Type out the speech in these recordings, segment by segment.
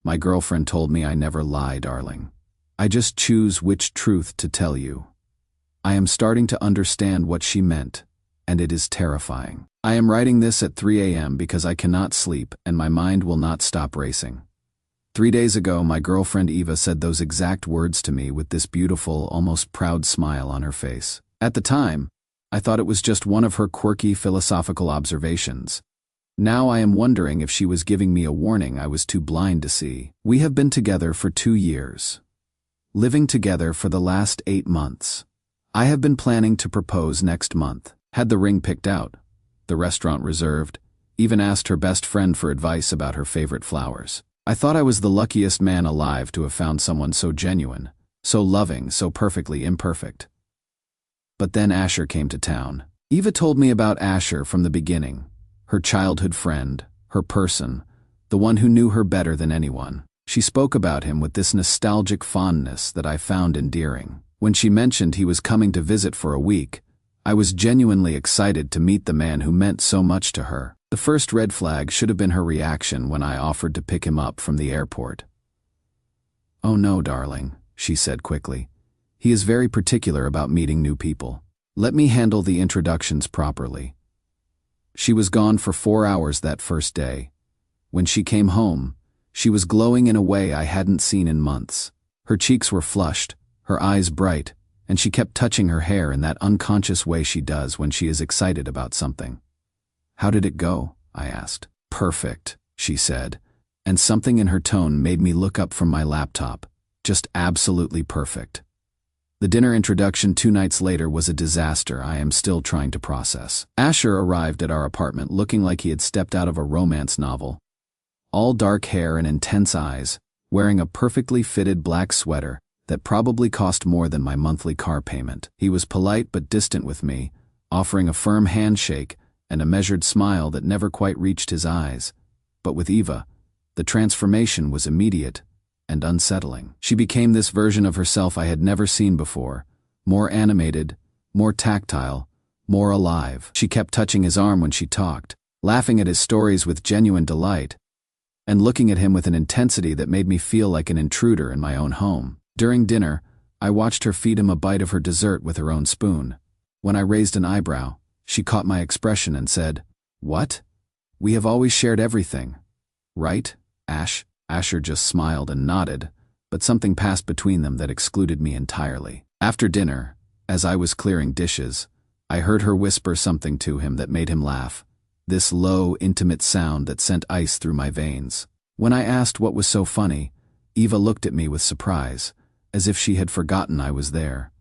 My girlfriend told me I never lie, darling. I just choose which truth to tell you. I am starting to understand what she meant, and it is terrifying. I am writing this at 3 a.m. because I cannot sleep and my mind will not stop racing. 3 days ago, my girlfriend Eva said those exact words to me with this beautiful, almost proud smile on her face. At the time, I thought it was just one of her quirky philosophical observations. Now I am wondering if she was giving me a warning I was too blind to see. We have been together for 2 years. Living together for the last 8 months. I have been planning to propose next month. Had the ring picked out, the restaurant reserved, even asked her best friend for advice about her favorite flowers. I thought I was the luckiest man alive to have found someone so genuine, so loving, so perfectly imperfect. But then Asher came to town. Eva told me about Asher from the beginning, her childhood friend, her person, the one who knew her better than anyone. She spoke about him with this nostalgic fondness that I found endearing. When she mentioned he was coming to visit for a week, I was genuinely excited to meet the man who meant so much to her. The first red flag should have been her reaction when I offered to pick him up from the airport. "Oh no, darling," she said quickly. "He is very particular about meeting new people. Let me handle the introductions properly." She was gone for 4 hours that first day. When she came home, she was glowing in a way I hadn't seen in months. Her cheeks were flushed, her eyes bright, and she kept touching her hair in that unconscious way she does when she is excited about something. "How did it go?" I asked. "Perfect," she said, and something in her tone made me look up from my laptop. Just absolutely perfect. The dinner introduction 2 nights later was a disaster I am still trying to process. Asher arrived at our apartment looking like he had stepped out of a romance novel. All dark hair and intense eyes, wearing a perfectly fitted black sweater that probably cost more than my monthly car payment. He was polite but distant with me, offering a firm handshake and a measured smile that never quite reached his eyes. But with Eva, the transformation was immediate and unsettling. She became this version of herself I had never seen before, more animated, more tactile, more alive. She kept touching his arm when she talked, laughing at his stories with genuine delight, and looking at him with an intensity that made me feel like an intruder in my own home. During dinner, I watched her feed him a bite of her dessert with her own spoon. When I raised an eyebrow, she caught my expression and said, "What? We have always shared everything. Right, Ash?" Asher just smiled and nodded, but something passed between them that excluded me entirely. After dinner, as I was clearing dishes, I heard her whisper something to him that made him laugh, this low, intimate sound that sent ice through my veins. When I asked what was so funny, Eva looked at me with surprise, as if she had forgotten I was there.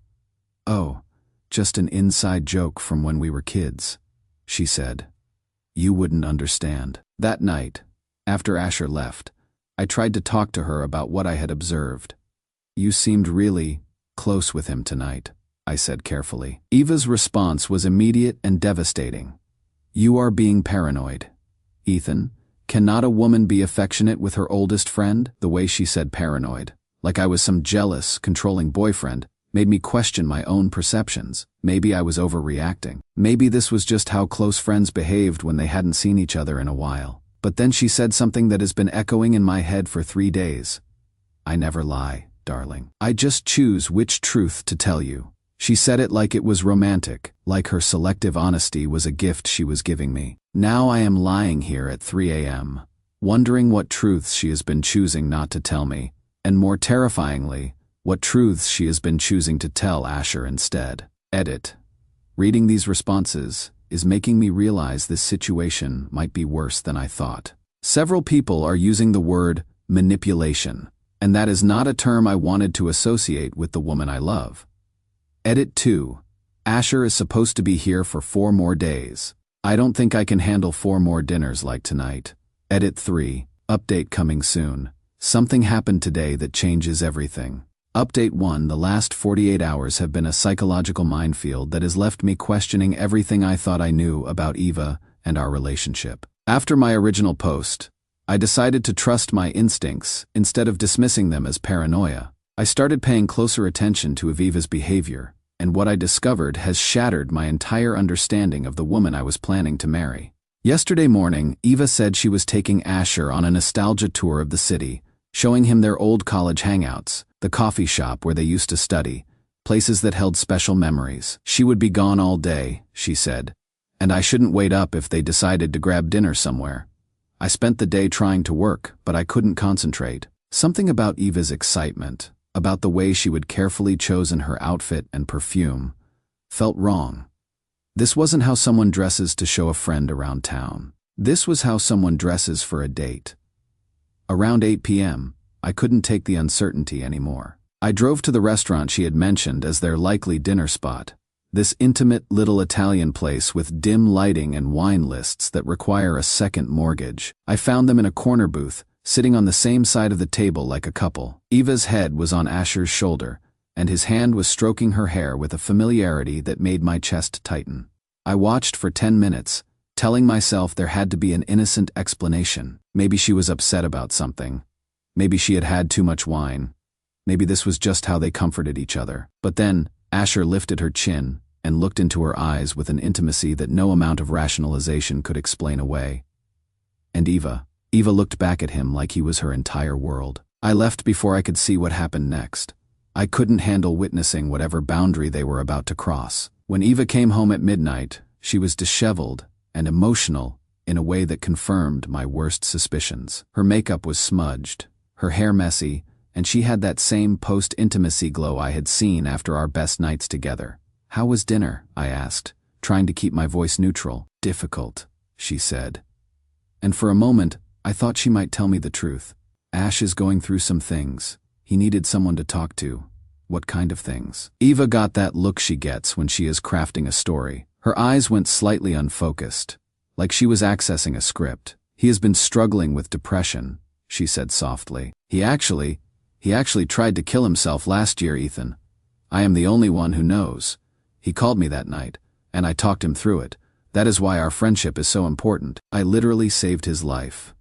"Oh, just an inside joke from when we were kids," she said. "You wouldn't understand." That night, after Asher left, I tried to talk to her about what I had observed. "You seemed really close with him tonight," I said carefully. Eva's response was immediate and devastating. "You are being paranoid. Ethan, cannot a woman be affectionate with her oldest friend?" The way she said paranoid, like I was some jealous, controlling boyfriend, made me question my own perceptions. Maybe I was overreacting. Maybe this was just how close friends behaved when they hadn't seen each other in a while. But then she said something that has been echoing in my head for 3 days. "I never lie, darling. I just choose which truth to tell you." She said it like it was romantic, like her selective honesty was a gift she was giving me. Now I am lying here at 3 a.m., wondering what truths she has been choosing not to tell me, and more terrifyingly, what truths she has been choosing to tell Asher instead. Edit. Reading these responses is making me realize this situation might be worse than I thought. Several people are using the word manipulation, and that is not a term I wanted to associate with the woman I love. Edit 2. Asher is supposed to be here for 4 more days. I don't think I can handle 4 more dinners like tonight. Edit 3. Update coming soon. Something happened today that changes everything. Update 1. The last 48 hours have been a psychological minefield that has left me questioning everything I thought I knew about Eva and our relationship. After my original post, I decided to trust my instincts instead of dismissing them as paranoia. I started paying closer attention to Aviva's behavior, and what I discovered has shattered my entire understanding of the woman I was planning to marry. Yesterday morning, Eva said she was taking Asher on a nostalgia tour of the city, showing him their old college hangouts, the coffee shop where they used to study, places that held special memories. She would be gone all day, she said, and I shouldn't wait up if they decided to grab dinner somewhere. I spent the day trying to work, but I couldn't concentrate. Something about Eva's excitement, about the way she would carefully chosen her outfit and perfume, felt wrong. This wasn't how someone dresses to show a friend around town. This was how someone dresses for a date. Around 8 p.m., I couldn't take the uncertainty anymore. I drove to the restaurant she had mentioned as their likely dinner spot. This intimate little Italian place with dim lighting and wine lists that require a second mortgage. I found them in a corner booth, sitting on the same side of the table like a couple. Eva's head was on Asher's shoulder, and his hand was stroking her hair with a familiarity that made my chest tighten. I watched for 10 minutes, telling myself there had to be an innocent explanation. Maybe she was upset about something. Maybe she had had too much wine. Maybe this was just how they comforted each other. But then, Asher lifted her chin and looked into her eyes with an intimacy that no amount of rationalization could explain away. And Eva looked back at him like he was her entire world. I left before I could see what happened next. I couldn't handle witnessing whatever boundary they were about to cross. When Eva came home at midnight, she was disheveled and emotional in a way that confirmed my worst suspicions. Her makeup was smudged, her hair messy, and she had that same post-intimacy glow I had seen after our best nights together. "How was dinner?" I asked, trying to keep my voice neutral. "Difficult," she said. And for a moment, I thought she might tell me the truth. Ash is going through some things. He needed someone to talk to. What kind of things? Eva got that look she gets when she is crafting a story. Her eyes went slightly unfocused, like she was accessing a script. "He has been struggling with depression," she said softly. He actually tried to kill himself last year, Ethan. I am the only one who knows. He called me that night, and I talked him through it. That is why our friendship is so important. I literally saved his life."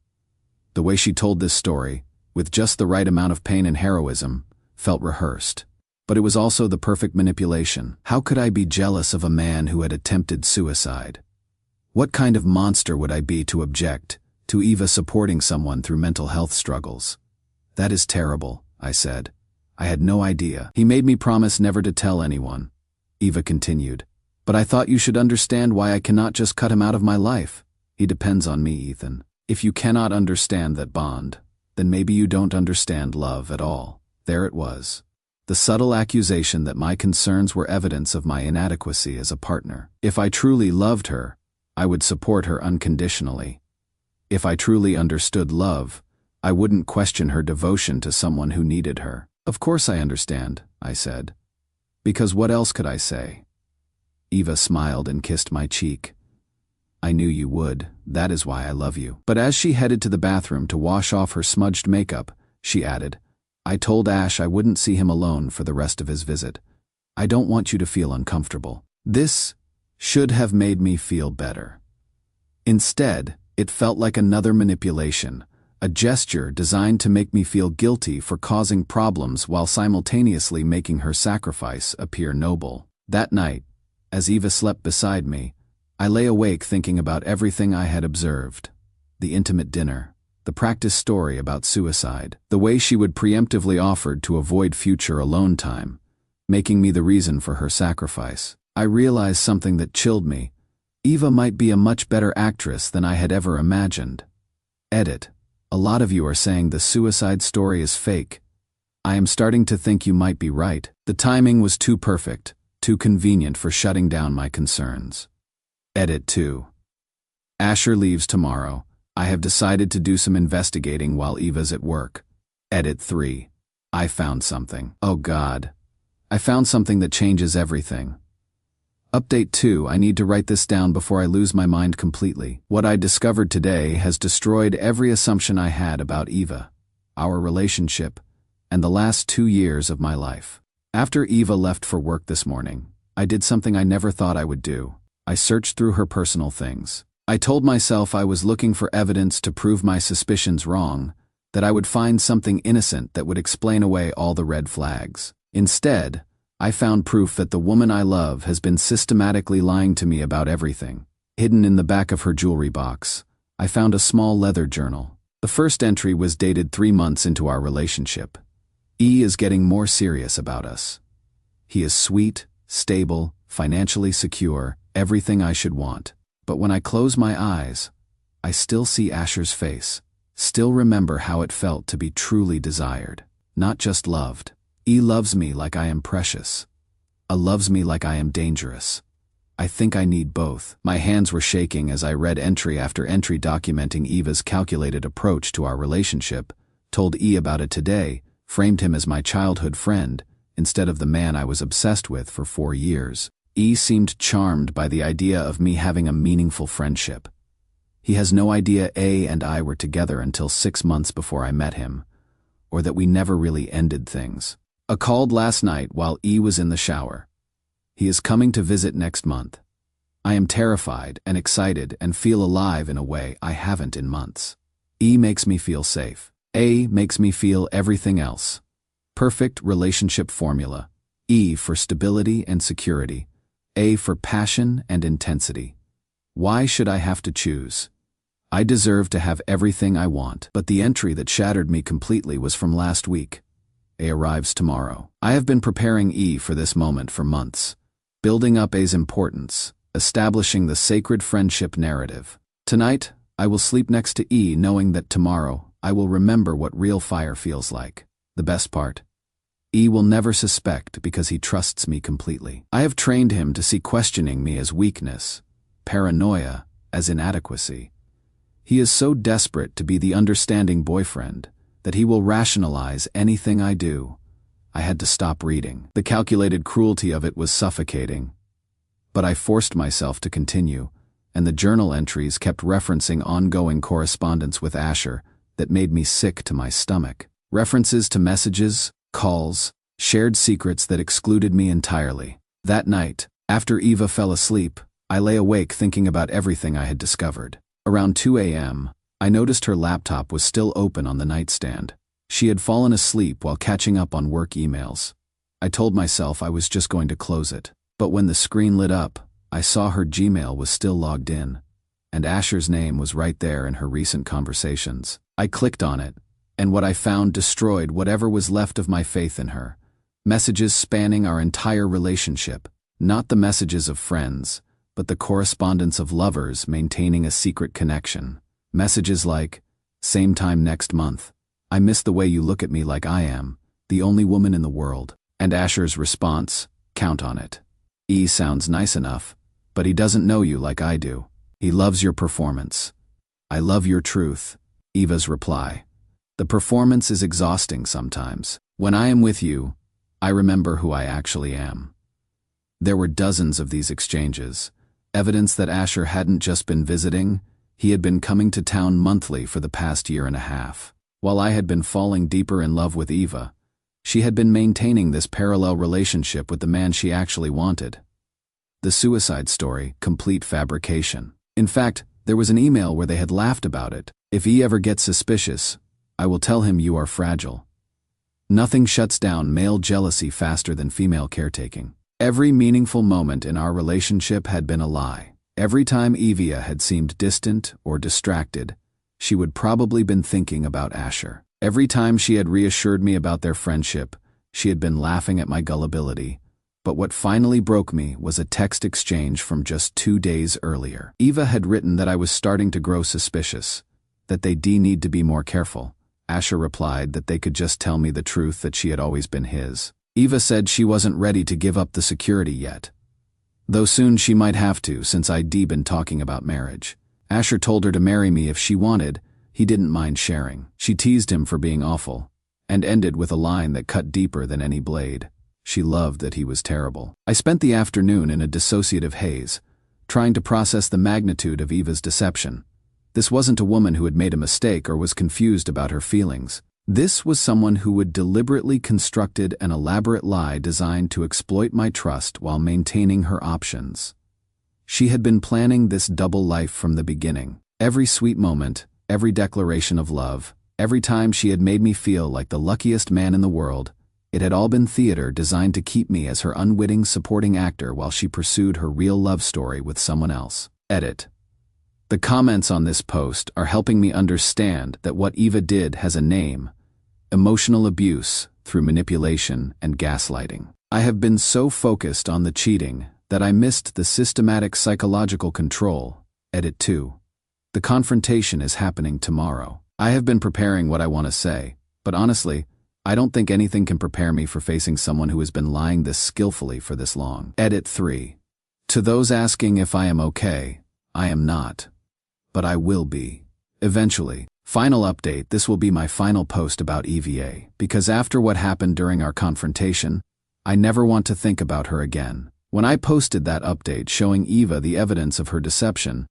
The way she told this story, with just the right amount of pain and heroism, felt rehearsed. But it was also the perfect manipulation. How could I be jealous of a man who had attempted suicide? What kind of monster would I be to object to Eva supporting someone through mental health struggles? "That is terrible," I said. "I had no idea." "He made me promise never to tell anyone," Eva continued. "But I thought you should understand why I cannot just cut him out of my life. He depends on me, Ethan. If you cannot understand that bond, then maybe you don't understand love at all." There it was. The subtle accusation that my concerns were evidence of my inadequacy as a partner. If I truly loved her, I would support her unconditionally. If I truly understood love, I wouldn't question her devotion to someone who needed her. "Of course I understand," I said. "Because what else could I say?" Eva smiled and kissed my cheek. "I knew you would. That is why I love you." But as she headed to the bathroom to wash off her smudged makeup, she added, "I told Ash I wouldn't see him alone for the rest of his visit. I don't want you to feel uncomfortable." This should have made me feel better. Instead, it felt like another manipulation, a gesture designed to make me feel guilty for causing problems while simultaneously making her sacrifice appear noble. That night, as Eva slept beside me, I lay awake thinking about everything I had observed. The intimate dinner, the practice story about suicide, the way she would preemptively offer to avoid future alone time, making me the reason for her sacrifice. I realized something that chilled me. Eva might be a much better actress than I had ever imagined. Edit. A lot of you are saying the suicide story is fake. I am starting to think you might be right. The timing was too perfect, too convenient for shutting down my concerns. Edit 2. Asher leaves tomorrow. I have decided to do some investigating while Eva's at work. Edit 3. I found something. Oh God. I found something that changes everything. Update 2. I need to write this down before I lose my mind completely. What I discovered today has destroyed every assumption I had about Eva, our relationship, and the last 2 years of my life. After Eva left for work this morning, I did something I never thought I would do. I searched through her personal things. I told myself I was looking for evidence to prove my suspicions wrong, that I would find something innocent that would explain away all the red flags. Instead, I found proof that the woman I love has been systematically lying to me about everything. Hidden in the back of her jewelry box, I found a small leather journal. The first entry was dated 3 months into our relationship. E is getting more serious about us. He is sweet, stable, financially secure, everything I should want. But when I close my eyes, I still see Asher's face, still remember how it felt to be truly desired, not just loved. E loves me like I am precious. A loves me like I am dangerous. I think I need both. My hands were shaking as I read entry after entry documenting Eva's calculated approach to our relationship, told E about it today, framed him as my childhood friend, instead of the man I was obsessed with for 4 years. E seemed charmed by the idea of me having a meaningful friendship. He has no idea A and I were together until 6 months before I met him, or that we never really ended things. A called last night while E was in the shower. He is coming to visit next month. I am terrified and excited and feel alive in a way I haven't in months. E makes me feel safe. A makes me feel everything else. Perfect relationship formula. E for stability and security. A for passion and intensity. Why should I have to choose? I deserve to have everything I want. But the entry that shattered me completely was from last week. A arrives tomorrow. I have been preparing E for this moment for months, building up A's importance, establishing the sacred friendship narrative. Tonight, I will sleep next to E knowing that tomorrow I will remember what real fire feels like. The best part? E will never suspect because he trusts me completely. I have trained him to see questioning me as weakness, paranoia as inadequacy. He is so desperate to be the understanding boyfriend that he will rationalize anything I do. I had to stop reading. The calculated cruelty of it was suffocating. But I forced myself to continue, and the journal entries kept referencing ongoing correspondence with Asher that made me sick to my stomach. References to messages, calls, shared secrets that excluded me entirely. That night, after Eva fell asleep, I lay awake thinking about everything I had discovered. Around 2 a.m., I noticed her laptop was still open on the nightstand. She had fallen asleep while catching up on work emails. I told myself I was just going to close it. But when the screen lit up, I saw her Gmail was still logged in, and Asher's name was right there in her recent conversations. I clicked on it, and what I found destroyed whatever was left of my faith in her. Messages spanning our entire relationship, not the messages of friends, but the correspondence of lovers maintaining a secret connection. Messages like, "Same time next month. I miss the way you look at me like I am, the only woman in the world." And Asher's response, "Count on it. E sounds nice enough, but he doesn't know you like I do. He loves your performance. I love your truth." Eva's reply, "The performance is exhausting sometimes. When I am with you, I remember who I actually am." There were dozens of these exchanges, evidence that Asher hadn't just been visiting, he had been coming to town monthly for the past 1.5 years. While I had been falling deeper in love with Eva, she had been maintaining this parallel relationship with the man she actually wanted. The suicide story, complete fabrication. In fact, there was an email where they had laughed about it. "If he ever gets suspicious, I will tell him you are fragile." Nothing shuts down male jealousy faster than female caretaking. Every meaningful moment in our relationship had been a lie. Every time Evia had seemed distant or distracted, she would probably been thinking about Asher. Every time she had reassured me about their friendship, she had been laughing at my gullibility. But what finally broke me was a text exchange from just 2 days earlier. Eva had written that I was starting to grow suspicious, that they need to be more careful. Asher replied that they could just tell me the truth, that she had always been his. Eva said she wasn't ready to give up the security yet, though soon she might have to since I'd been talking about marriage. Asher told her to marry me if she wanted. He didn't mind sharing. She teased him for being awful, and ended with a line that cut deeper than any blade. She loved that he was terrible. I spent the afternoon in a dissociative haze, trying to process the magnitude of Eva's deception. This wasn't a woman who had made a mistake or was confused about her feelings. This was someone who had deliberately constructed an elaborate lie designed to exploit my trust while maintaining her options. She had been planning this double life from the beginning. Every sweet moment, every declaration of love, every time she had made me feel like the luckiest man in the world, it had all been theater designed to keep me as her unwitting supporting actor while she pursued her real love story with someone else. Edit. The comments on this post are helping me understand that what Eva did has a name: emotional abuse through manipulation and gaslighting. I have been so focused on the cheating that I missed the systematic psychological control. Edit 2. The confrontation is happening tomorrow. I have been preparing what I want to say, but honestly, I don't think anything can prepare me for facing someone who has been lying this skillfully for this long. Edit 3. To those asking if I am okay, I am not. But I will be. Eventually. Final update: this will be my final post about EVA, because after what happened during our confrontation, I never want to think about her again. When I posted that update showing Eva the evidence of her deception,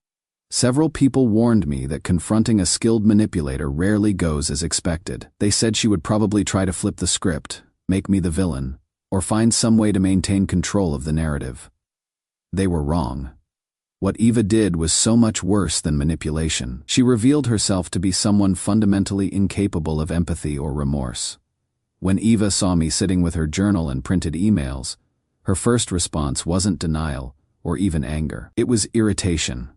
several people warned me that confronting a skilled manipulator rarely goes as expected. They said she would probably try to flip the script, make me the villain, or find some way to maintain control of the narrative. They were wrong. What Eva did was so much worse than manipulation. She revealed herself to be someone fundamentally incapable of empathy or remorse. When Eva saw me sitting with her journal and printed emails, her first response wasn't denial or even anger. It was irritation,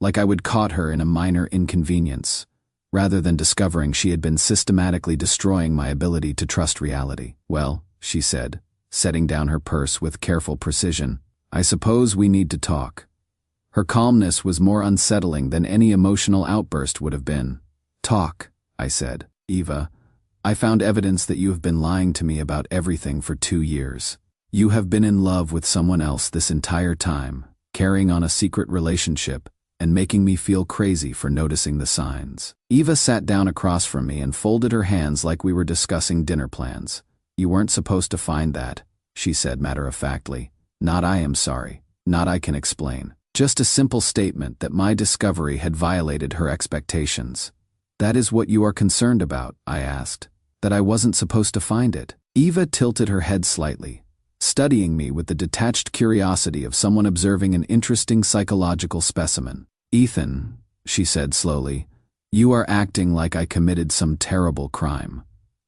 like I would caught her in a minor inconvenience, rather than discovering she had been systematically destroying my ability to trust reality. "Well," she said, setting down her purse with careful precision, "I suppose we need to talk." Her calmness was more unsettling than any emotional outburst would have been. "Talk," I said. "Eva, I found evidence that you have been lying to me about everything for 2 years. You have been in love with someone else this entire time, carrying on a secret relationship, and making me feel crazy for noticing the signs." Eva sat down across from me and folded her hands like we were discussing dinner plans. "You weren't supposed to find that," she said matter-of-factly. "Not I am sorry. Not I can explain. Just a simple statement that my discovery had violated her expectations." "That is what you are concerned about?" I asked. "That I wasn't supposed to find it?" Eva tilted her head slightly, studying me with the detached curiosity of someone observing an interesting psychological specimen. "Ethan," she said slowly, "you are acting like I committed some terrible crime.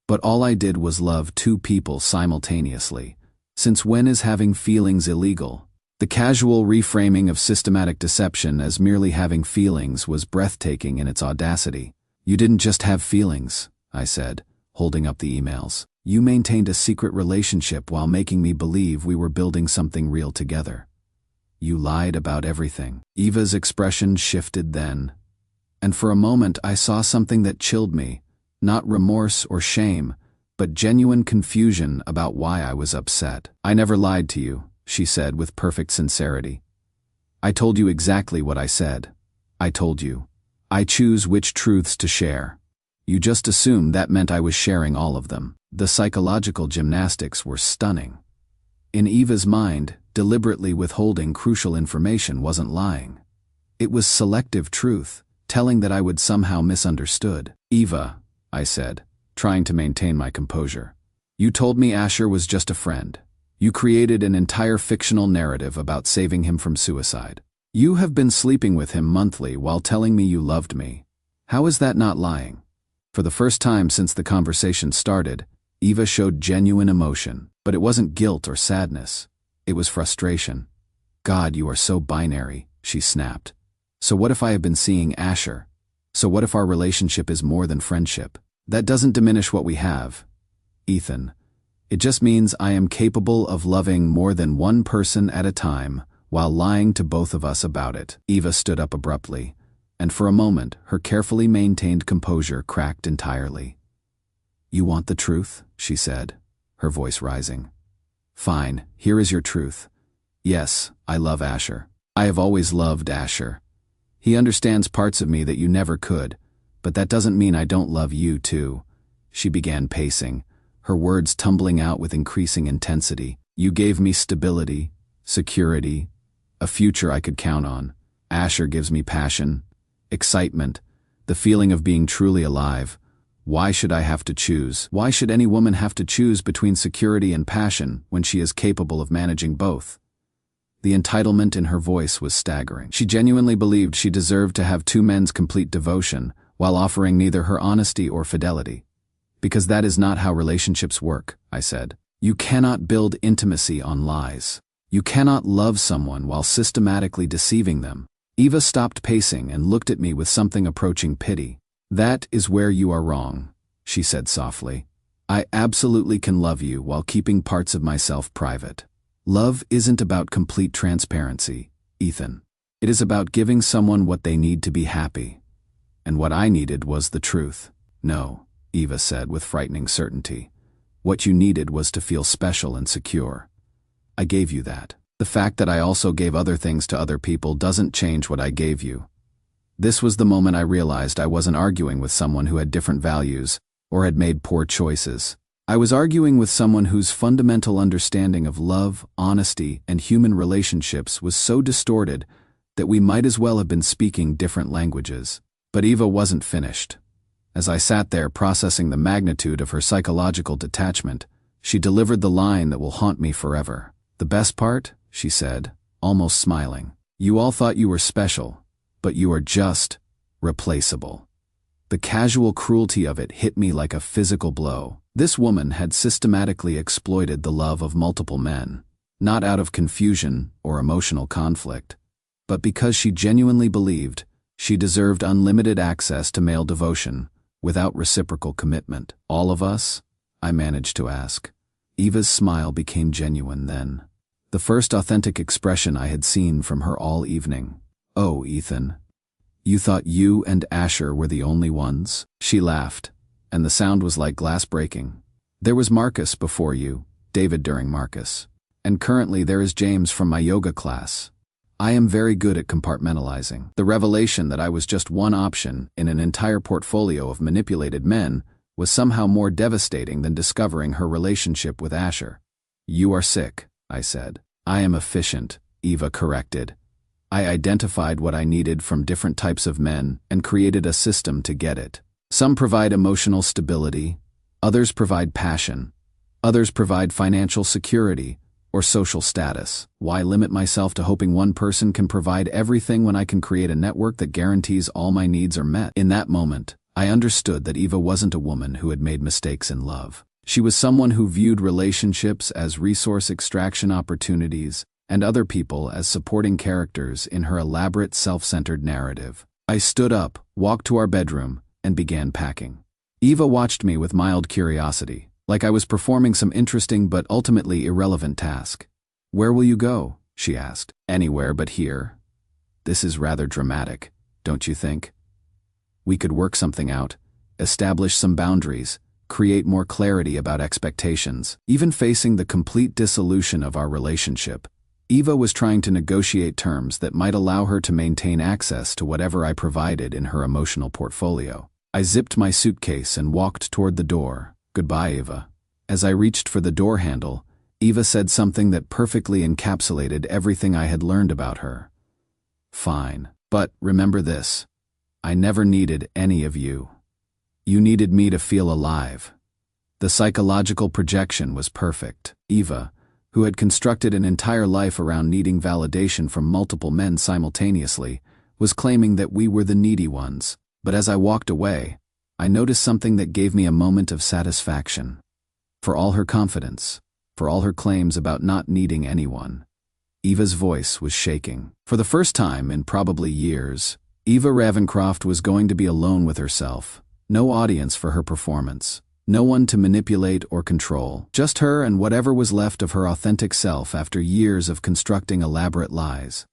But all I did was love 2 people simultaneously. Since when is having feelings illegal?" The casual reframing of systematic deception as merely having feelings was breathtaking in its audacity. "You didn't just have feelings," I said, holding up the emails. "You maintained a secret relationship while making me believe we were building something real together. You lied about everything." Eva's expression shifted then, and for a moment I saw something that chilled me, not remorse or shame, but genuine confusion about why I was upset. "I never lied to you," she said with perfect sincerity. "I told you exactly what I said. I told you, I choose which truths to share. You just assumed that meant I was sharing all of them." The psychological gymnastics were stunning. In Eva's mind, deliberately withholding crucial information wasn't lying. It was selective truth, telling that I would somehow misunderstood. "Eva," I said, trying to maintain my composure, "you told me Asher was just a friend. You created an entire fictional narrative about saving him from suicide. You have been sleeping with him monthly while telling me you loved me. How is that not lying?" For the first time since the conversation started, Eva showed genuine emotion, but it wasn't guilt or sadness. It was frustration. "God, you are so binary," she snapped. "So what if I have been seeing Asher? So what if our relationship is more than friendship? That doesn't diminish what we have, Ethan. It just means I am capable of loving more than one person at a time while lying to both of us about it." Eva stood up abruptly, and for a moment her carefully maintained composure cracked entirely. "You want the truth?" she said, her voice rising. "Fine, here is your truth. Yes, I love Asher. I have always loved Asher. He understands parts of me that you never could, but that doesn't mean I don't love you too." She began pacing, her words tumbling out with increasing intensity. "You gave me stability, security, a future I could count on. Asher gives me passion, excitement, the feeling of being truly alive. Why should I have to choose? Why should any woman have to choose between security and passion when she is capable of managing both?" The entitlement in her voice was staggering. She genuinely believed she deserved to have 2 men's complete devotion while offering neither her honesty or fidelity. "Because that is not how relationships work," I said. "You cannot build intimacy on lies. You cannot love someone while systematically deceiving them." Eva stopped pacing and looked at me with something approaching pity. "That is where you are wrong," she said softly. "I absolutely can love you while keeping parts of myself private. Love isn't about complete transparency, Ethan. It is about giving someone what they need to be happy. And what I needed was the truth." "No," Eva said with frightening certainty. "What you needed was to feel special and secure. I gave you that. The fact that I also gave other things to other people doesn't change what I gave you." This was the moment I realized I wasn't arguing with someone who had different values or had made poor choices. I was arguing with someone whose fundamental understanding of love, honesty, and human relationships was so distorted that we might as well have been speaking different languages. But Eva wasn't finished. As I sat there processing the magnitude of her psychological detachment, she delivered the line that will haunt me forever. "The best part," she said, almost smiling, "you all thought you were special, but you are just replaceable." The casual cruelty of it hit me like a physical blow. This woman had systematically exploited the love of multiple men, not out of confusion or emotional conflict, but because she genuinely believed she deserved unlimited access to male devotion without reciprocal commitment. "All of us?" I managed to ask. Eva's smile became genuine then, the first authentic expression I had seen from her all evening. "Oh, Ethan, you thought you and Asher were the only ones?" She laughed, and the sound was like glass breaking. "There was Marcus before you, David during Marcus, and currently there is James from my yoga class. I am very good at compartmentalizing." The revelation that I was just one option in an entire portfolio of manipulated men was somehow more devastating than discovering her relationship with Asher. "You are sick," I said. "I am efficient," Eva corrected. "I identified what I needed from different types of men and created a system to get it. Some provide emotional stability, others provide passion, others provide financial security or social status. Why limit myself to hoping one person can provide everything when I can create a network that guarantees all my needs are met?" In that moment, I understood that Eva wasn't a woman who had made mistakes in love. She was someone who viewed relationships as resource extraction opportunities and other people as supporting characters in her elaborate self-centered narrative. I stood up, walked to our bedroom, and began packing. Eva watched me with mild curiosity, like I was performing some interesting but ultimately irrelevant task. "Where will you go?" she asked. "Anywhere but here." "This is rather dramatic, don't you think? We could work something out, establish some boundaries, create more clarity about expectations." Even facing the complete dissolution of our relationship, Eva was trying to negotiate terms that might allow her to maintain access to whatever I provided in her emotional portfolio. I zipped my suitcase and walked toward the door. "Goodbye, Eva." As I reached for the door handle, Eva said something that perfectly encapsulated everything I had learned about her. "Fine. But remember this. I never needed any of you. You needed me to feel alive." The psychological projection was perfect. Eva, who had constructed an entire life around needing validation from multiple men simultaneously, was claiming that we were the needy ones. But as I walked away, I noticed something that gave me a moment of satisfaction. For all her confidence, for all her claims about not needing anyone, Eva's voice was shaking. For the first time in probably years, Eva Ravencroft was going to be alone with herself. No audience for her performance. No one to manipulate or control. Just her and whatever was left of her authentic self after years of constructing elaborate lies.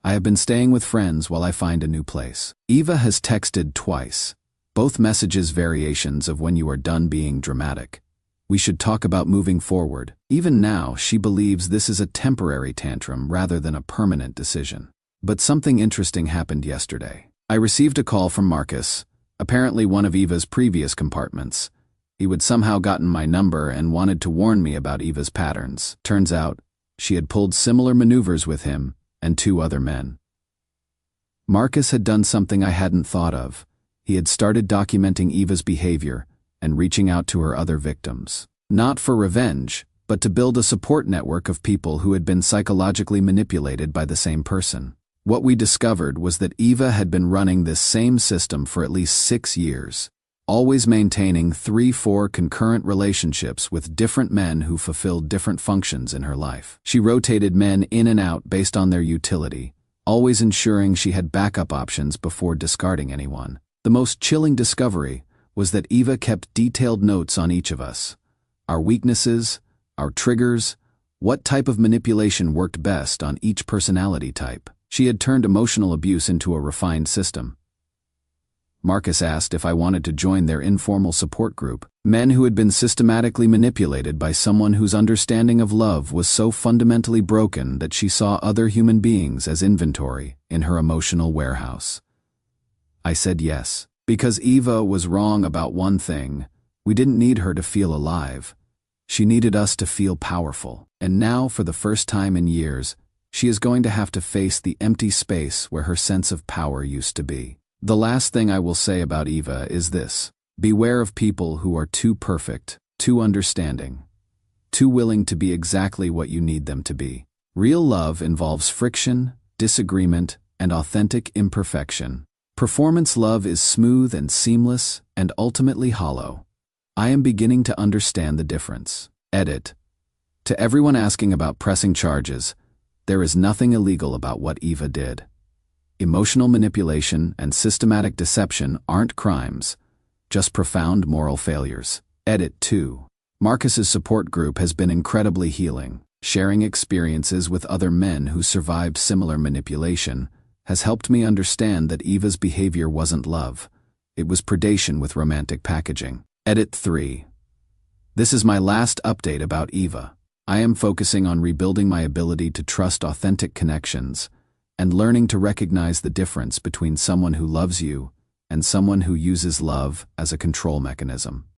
"I have been staying with friends while I find a new place." Eva has texted twice. Both messages variations of "when you are done being dramatic. We should talk about moving forward." Even now, she believes this is a temporary tantrum rather than a permanent decision. But something interesting happened yesterday. I received a call from Marcus, apparently one of Eva's previous compartments. He would somehow gotten my number and wanted to warn me about Eva's patterns. Turns out, she had pulled similar maneuvers with him and 2 other men. Marcus had done something I hadn't thought of. He had started documenting Eva's behavior and reaching out to her other victims. Not for revenge, but to build a support network of people who had been psychologically manipulated by the same person. What we discovered was that Eva had been running this same system for at least 6 years, always maintaining 3-4 concurrent relationships with different men who fulfilled different functions in her life. She rotated men in and out based on their utility, always ensuring she had backup options before discarding anyone. The most chilling discovery was that Eva kept detailed notes on each of us. Our weaknesses, our triggers, what type of manipulation worked best on each personality type. She had turned emotional abuse into a refined system. Marcus asked if I wanted to join their informal support group, men who had been systematically manipulated by someone whose understanding of love was so fundamentally broken that she saw other human beings as inventory in her emotional warehouse. I said yes, because Eva was wrong about one thing. We didn't need her to feel alive. She needed us to feel powerful. And now, for the first time in years, she is going to have to face the empty space where her sense of power used to be. The last thing I will say about Eva is this: beware of people who are too perfect, too understanding, too willing to be exactly what you need them to be. Real love involves friction, disagreement, and authentic imperfection. Performance love is smooth and seamless and ultimately hollow. I am beginning to understand the difference. Edit. To everyone asking about pressing charges, there is nothing illegal about what Eva did. Emotional manipulation and systematic deception aren't crimes, just profound moral failures. Edit 2. Marcus's support group has been incredibly healing. Sharing experiences with other men who survived similar manipulation has helped me understand that Eva's behavior wasn't love. It was predation with romantic packaging. Edit 3. This is my last update about Eva. I am focusing on rebuilding my ability to trust authentic connections and learning to recognize the difference between someone who loves you and someone who uses love as a control mechanism.